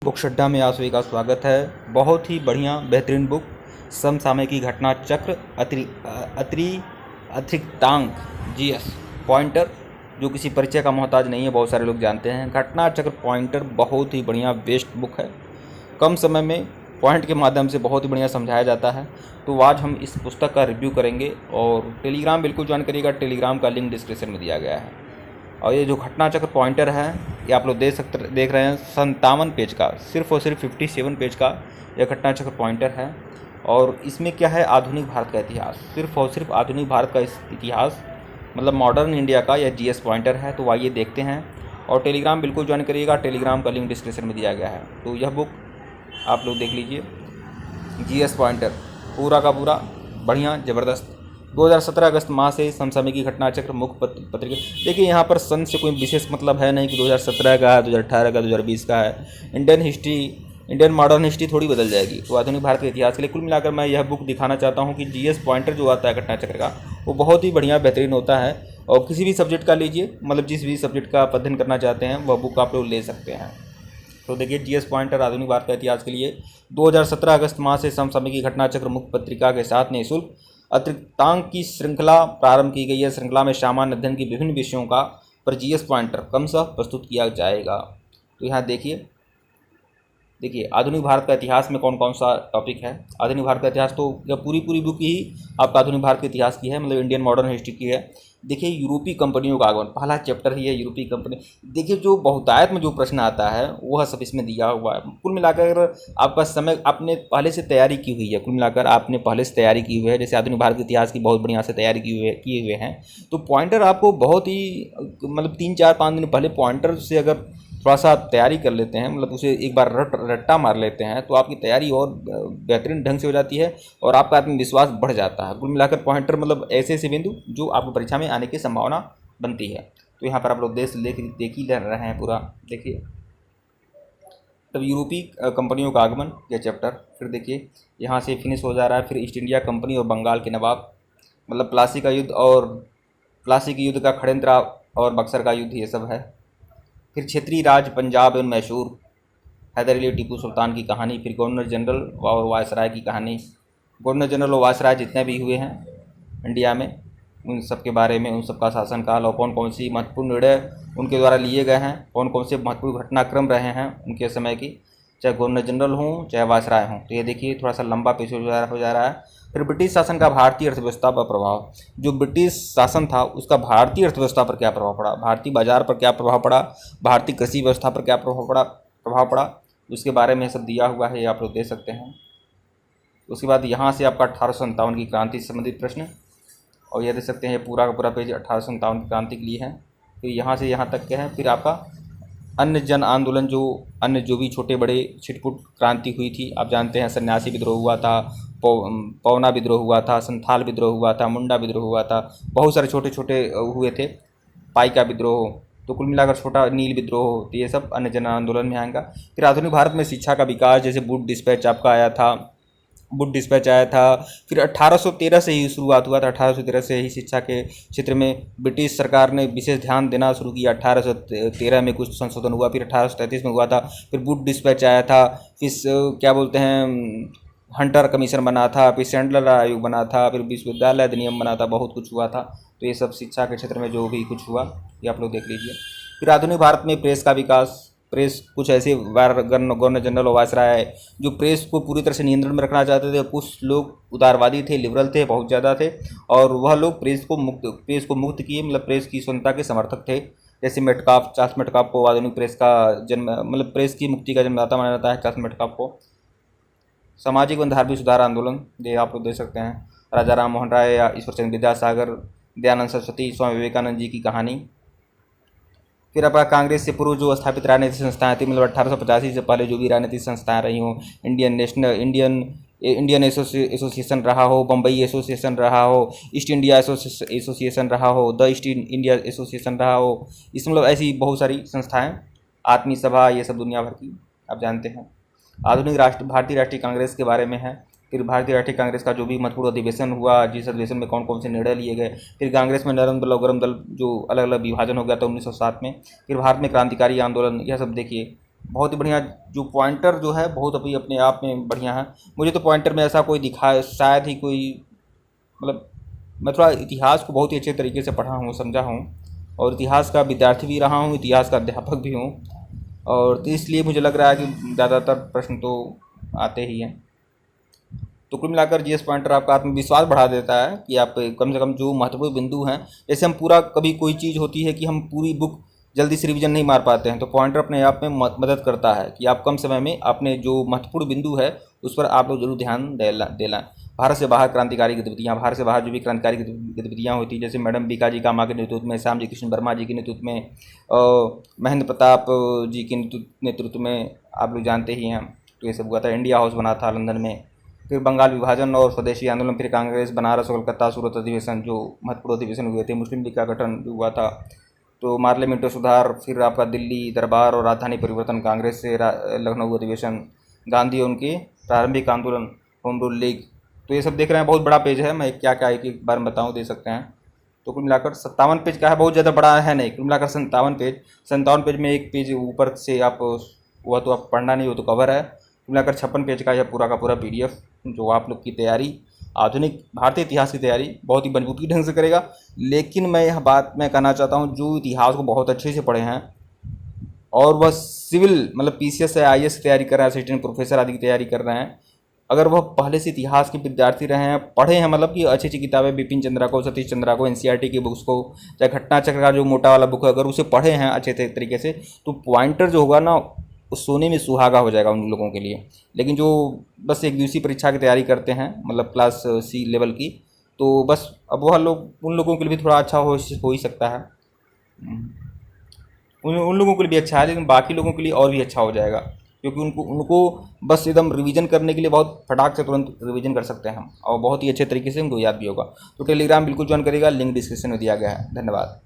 Book अड्डा में आप सभी का स्वागत है। बहुत ही बढ़िया बेहतरीन बुक समसामयिकी घटना चक्र अतिरिक्तांक जीएस पॉइंटर, जो किसी परिचय का मोहताज नहीं है, बहुत सारे लोग जानते हैं। घटना चक्र पॉइंटर बहुत ही बढ़िया बेस्ट बुक है। कम समय में पॉइंट के माध्यम से बहुत ही बढ़िया समझाया जाता है। तो आज हम इस पुस्तक का रिव्यू करेंगे और टेलीग्राम बिल्कुल ज्वाइन करिएगा। टेलीग्राम का लिंक डिस्क्रिप्शन में दिया गया है। और ये जो घटना चक्र पॉइंटर है, ये आप लोग देख रहे हैं 57 पेज का, सिर्फ और सिर्फ 57 पेज का यह घटना चक्र पॉइंटर है। और इसमें क्या है, आधुनिक भारत का इतिहास, सिर्फ और सिर्फ आधुनिक भारत का इतिहास, मतलब मॉडर्न इंडिया का यह जीएस पॉइंटर है। तो आइए देखते हैं। और टेलीग्राम बिल्कुल ज्वाइन करिएगा। टेलीग्राम का लिंक डिस्क्रिप्शन में दिया गया है। तो यह बुक आप लोग देख लीजिए, जीएस पॉइंटर पूरा का पूरा बढ़िया ज़बरदस्त। 2017 अगस्त माह से समसामयिकी घटना चक्र मुख्य पत्रिका। देखिए, यहाँ पर सन से कोई विशेष मतलब है नहीं कि 2017 का है, 2018 का, 2020 का है। इंडियन मॉडर्न हिस्ट्री थोड़ी बदल जाएगी। तो आधुनिक भारत के इतिहास के लिए कुल मिलाकर मैं यह बुक दिखाना चाहता हूँ कि जीएस पॉइंटर जो आता है घटना चक्र का, वो बहुत ही बढ़िया बेहतरीन होता है। और किसी भी सब्जेक्ट का लीजिए, मतलब जिस भी सब्जेक्ट का अध्ययन करना चाहते हैं वह बुक आप लोग ले सकते हैं। तो देखिए, जीएस पॉइंटर आधुनिक भारत का इतिहास के लिए 2017 अगस्त माह से समसामयिकी घटना चक्र मुख्य पत्रिका के साथ निःशुल्क अतिरिक्तांक की श्रृंखला प्रारंभ की गई है। श्रृंखला में सामान्य अध्ययन के विभिन्न विषयों का पर जीएस पॉइंटर क्रमशः प्रस्तुत किया जाएगा। तो यहाँ देखिए आधुनिक भारत का इतिहास में कौन कौन सा टॉपिक है। आधुनिक भारत का इतिहास तो यह पूरी बुक ही आपका आधुनिक भारत के इतिहास की है, मतलब इंडियन मॉडर्न हिस्ट्री की है। देखिए, यूरोपीय कंपनियों का आगमन, पहला चैप्टर ही है यूरोपीय कंपनी। देखिए, जो बहुतायत में जो प्रश्न आता है वह सब इसमें दिया हुआ है। कुल मिलाकर आपका समय आपने पहले से तैयारी की हुई है, कुल मिलाकर आपने पहले से तैयारी की हुई है। जैसे आधुनिक भारत के इतिहास की बहुत बढ़िया से तैयारी किए हुए हैं। तो पॉइंटर आपको बहुत ही, मतलब 3-4-5 दिन पहले पॉइंटर से अगर थोड़ा सा तैयारी कर लेते हैं, मतलब उसे एक बार रट्टा मार लेते हैं, तो आपकी तैयारी और बेहतरीन ढंग से हो जाती है और आपका आत्मविश्वास बढ़ जाता है। कुल मिलाकर पॉइंटर मतलब ऐसे बिंदु जो आपको परीक्षा में आने की संभावना बनती है। तो यहाँ पर आप लोग देख ही रहे हैं पूरा। देखिए, तब यूरोपीय कंपनियों का आगमन, यह चैप्टर। फिर देखिए, यहाँ से फिनिश हो जा रहा है। फिर ईस्ट इंडिया कंपनी और बंगाल के नवाब, मतलब प्लासी का युद्ध और प्लासी के युद्ध का षड्यंत्र और बक्सर का युद्ध, ये सब है। फिर क्षेत्रीय राज पंजाब एवं मैसूर, हैदर अली टीपू सुल्तान की कहानी। फिर गवर्नर जनरल और वायसराय की कहानी। गवर्नर जनरल और वायसराय जितने भी हुए हैं इंडिया में, उन सब के बारे में, उन सब का शासनकाल और कौन कौन सी महत्वपूर्ण निर्णय उनके द्वारा लिए गए हैं, कौन कौन से महत्वपूर्ण घटनाक्रम रहे हैं उनके समय की, चाहे गवर्नर जनरल हों चाहे वायसराय हों। तो ये देखिए, थोड़ा सा लंबा पेज हो जा रहा है। फिर ब्रिटिश शासन का भारतीय अर्थव्यवस्था पर प्रभाव। जो ब्रिटिश शासन था उसका भारतीय अर्थव्यवस्था पर क्या प्रभाव पड़ा, भारतीय बाजार पर क्या प्रभाव पड़ा, भारतीय कृषि व्यवस्था पर क्या प्रभाव पड़ा, उसके बारे में सब दिया हुआ है, ये आप लोग देख सकते हैं। उसके बाद यहाँ से आपका 1857 की क्रांति से संबंधित प्रश्न, और ये देख सकते हैं, ये पूरा का पूरा पेज 1857 की क्रांति के लिए है। फिर यहाँ से यहाँ तक के हैं। फिर आपका अन्य जन आंदोलन, अन्य जो भी छोटे बड़े छिटपुट क्रांति हुई थी, आप जानते हैं, सन्यासी विद्रोह हुआ था, पवना विद्रोह हुआ था, संथाल विद्रोह हुआ था, मुंडा विद्रोह हुआ था, बहुत सारे छोटे छोटे हुए थे, पाइका विद्रोह। तो कुल मिलाकर छोटा नील विद्रोह, तो ये सब अन्य जन आंदोलन में आएगा। फिर आधुनिक भारत में शिक्षा का विकास, जैसे वुड डिस्पैच आपका आया था। फिर 1813 से ही शुरुआत हुआ था। 1813 से ही शिक्षा के क्षेत्र में ब्रिटिश सरकार ने विशेष ध्यान देना शुरू किया। 1813 में कुछ संशोधन हुआ। फिर 1833 में हुआ था। फिर वुड डिस्पैच आया था। फिर क्या बोलते हैं, हंटर कमीशन बना था। फिर सैंडलर आयोग बना था। फिर विश्वविद्यालय अधिनियम बना था। बहुत कुछ हुआ था। तो ये सब शिक्षा के क्षेत्र में जो भी कुछ हुआ, ये आप लोग देख लीजिए। फिर आधुनिक भारत में प्रेस का विकास। प्रेस कुछ ऐसे गवर्नर जनरल और वायसराय जो प्रेस को पूरी तरह से नियंत्रण में रखना चाहते थे। कुछ लोग उदारवादी थे, लिबरल थे, बहुत ज़्यादा थे, और वह लोग प्रेस को मुक्त किए, मतलब प्रेस की स्वतंत्रता के समर्थक थे। जैसे चार्ल्स मेटकाफ को आधुनिक प्रेस का जन्म, मतलब प्रेस की मुक्ति का जन्मदाता माना जाता है चार्ल्स मेटकाफ को। सामाजिक व धार्मिक सुधार आंदोलन, ये आप लोग देख सकते हैं। राजा राम मोहन राय या ईश्वरचंद्र विद्यासागर, दयानंद सरस्वती, स्वामी विवेकानंद जी की कहानी। फिर आपका कांग्रेस से पूर्व जो स्थापित राजनीतिक संस्थाएं थी, मतलब 1885 से पहले जो भी राजनीतिक संस्थाएं रही हों, इंडियन एसोसिएशन रहा हो, बम्बई एसोसिएशन रहा हो, ईस्ट इंडिया एसोसिएशन रहा हो, द ईस्ट इंडिया एसोसिएशन रहा हो, इस मतलब ऐसी बहुत सारी संस्थाएं, आत्मीय सभा, ये सब दुनिया भर की आप जानते हैं। आधुनिक भारतीय राष्ट्रीय कांग्रेस के बारे में है। फिर भारतीय राष्ट्रीय कांग्रेस का जो भी महत्वपूर्ण अधिवेशन हुआ, जिस अधिवेशन में कौन कौन से निर्णय लिए गए। फिर कांग्रेस में नरम दल और गरम दल जो अलग अलग विभाजन हो गया था 1907 में। फिर भारत में क्रांतिकारी आंदोलन, यह सब देखिए बहुत ही बढ़िया जो पॉइंटर जो है बहुत अभी अपने आप में बढ़िया है। मुझे तो पॉइंटर में ऐसा कोई दिखा शायद ही कोई, मतलब मैं थोड़ा इतिहास को बहुत ही अच्छे तरीके से पढ़ा हूँ, समझा हूँ, और इतिहास का विद्यार्थी भी रहा हूँ, इतिहास का अध्यापक भी हूँ, और तो इसलिए मुझे लग रहा है कि ज़्यादातर प्रश्न तो आते ही हैं। तो कुल मिलाकर जीएस पॉइंटर आपका आत्मविश्वास बढ़ा देता है कि आप कम से कम जो महत्वपूर्ण बिंदु हैं, जैसे हम पूरा कभी कोई चीज़ होती है कि हम पूरी बुक जल्दी से रिवीजन नहीं मार पाते हैं, तो पॉइंटर अपने आप में मदद करता है कि आप कम समय में अपने जो महत्वपूर्ण बिंदु है उस पर आप लोग जरूर ध्यान देना। भारत से बाहर क्रांतिकारी गतिविधियाँ, भारत से बाहर जो भी क्रांतिकारी गतिविधियाँ होती, जैसे मैडम बीका जी कामा के नेतृत्व में, श्याम जी कृष्ण वर्मा जी के नेतृत्व में, महेंद्र प्रताप जी के नेतृत्व में, आप लोग जानते ही हैं। तो ये सब हुआ था। इंडिया हाउस बना था लंदन में, फिर बंगाल विभाजन और स्वदेशी आंदोलन, फिर कांग्रेस, बनारस और कलकत्ता सूरत अधिवेशन जो महत्वपूर्ण अधिवेशन हुए थे, मुस्लिम लीग का गठन जो हुआ था, तो पार्लियामेंट सुधार, फिर आपका दिल्ली दरबार और राजधानी परिवर्तन, कांग्रेस से लखनऊ अधिवेशन, गांधी और उनके प्रारंभिक आंदोलन, होम रूल लीग। तो ये सब देख रहे हैं, बहुत बड़ा पेज है, मैं क्या क्या एक बार में बताऊँ, दे सकते हैं। तो कुल मिलाकर 57 पेज का है, बहुत ज़्यादा बड़ा है नहीं, कुल मिलाकर 57 पेज में एक पेज ऊपर से आप वह तो आप पढ़ना नहीं, हो तो कवर है। कुल मिलाकर 56 पेज का यह पूरा का पूरा PDF जो आप लोग की तैयारी, आधुनिक भारतीय इतिहास की तैयारी बहुत ही मजबूती ढंग से करेगा। लेकिन मैं यह बात मैं कहना चाहता हूँ, जो इतिहास को बहुत अच्छे से पढ़े हैं और वह सिविल मतलब PCS या IAS की तैयारी कर रहे हैं, असिस्टेंट प्रोफेसर आदि की तैयारी कर रहे हैं, अगर वह पहले से इतिहास के विद्यार्थी रहे हैं, पढ़े हैं, मतलब कि अच्छी अच्छी किताबें बिपिन चंद्रा को, सतीश चंद्रा को, NCERT की बुक्स को, चाहे घटना चक्र का जो मोटा वाला बुक है, अगर उसे पढ़े हैं अच्छे तरीके से, तो पॉइंटर जो होगा ना उस सोने में सुहागा हो जाएगा उन लोगों के लिए। लेकिन जो बस एक दिवसीय परीक्षा की तैयारी करते हैं, मतलब क्लास C लेवल की, तो बस अब वह लोग, उन लोगों के लिए भी थोड़ा अच्छा हो ही सकता है। उन लोगों के लिए भी अच्छा है, लेकिन बाकी लोगों के लिए और भी अच्छा हो जाएगा, क्योंकि उनको उनको बस एकदम रिवीजन करने के लिए बहुत फटाक से तुरंत रिवीजन कर सकते हैं हम, और बहुत ही अच्छे तरीके से उनको याद भी होगा। तो टेलीग्राम बिल्कुल ज्वाइन करेगा, लिंक डिस्क्रिप्शन में दिया गया है। धन्यवाद।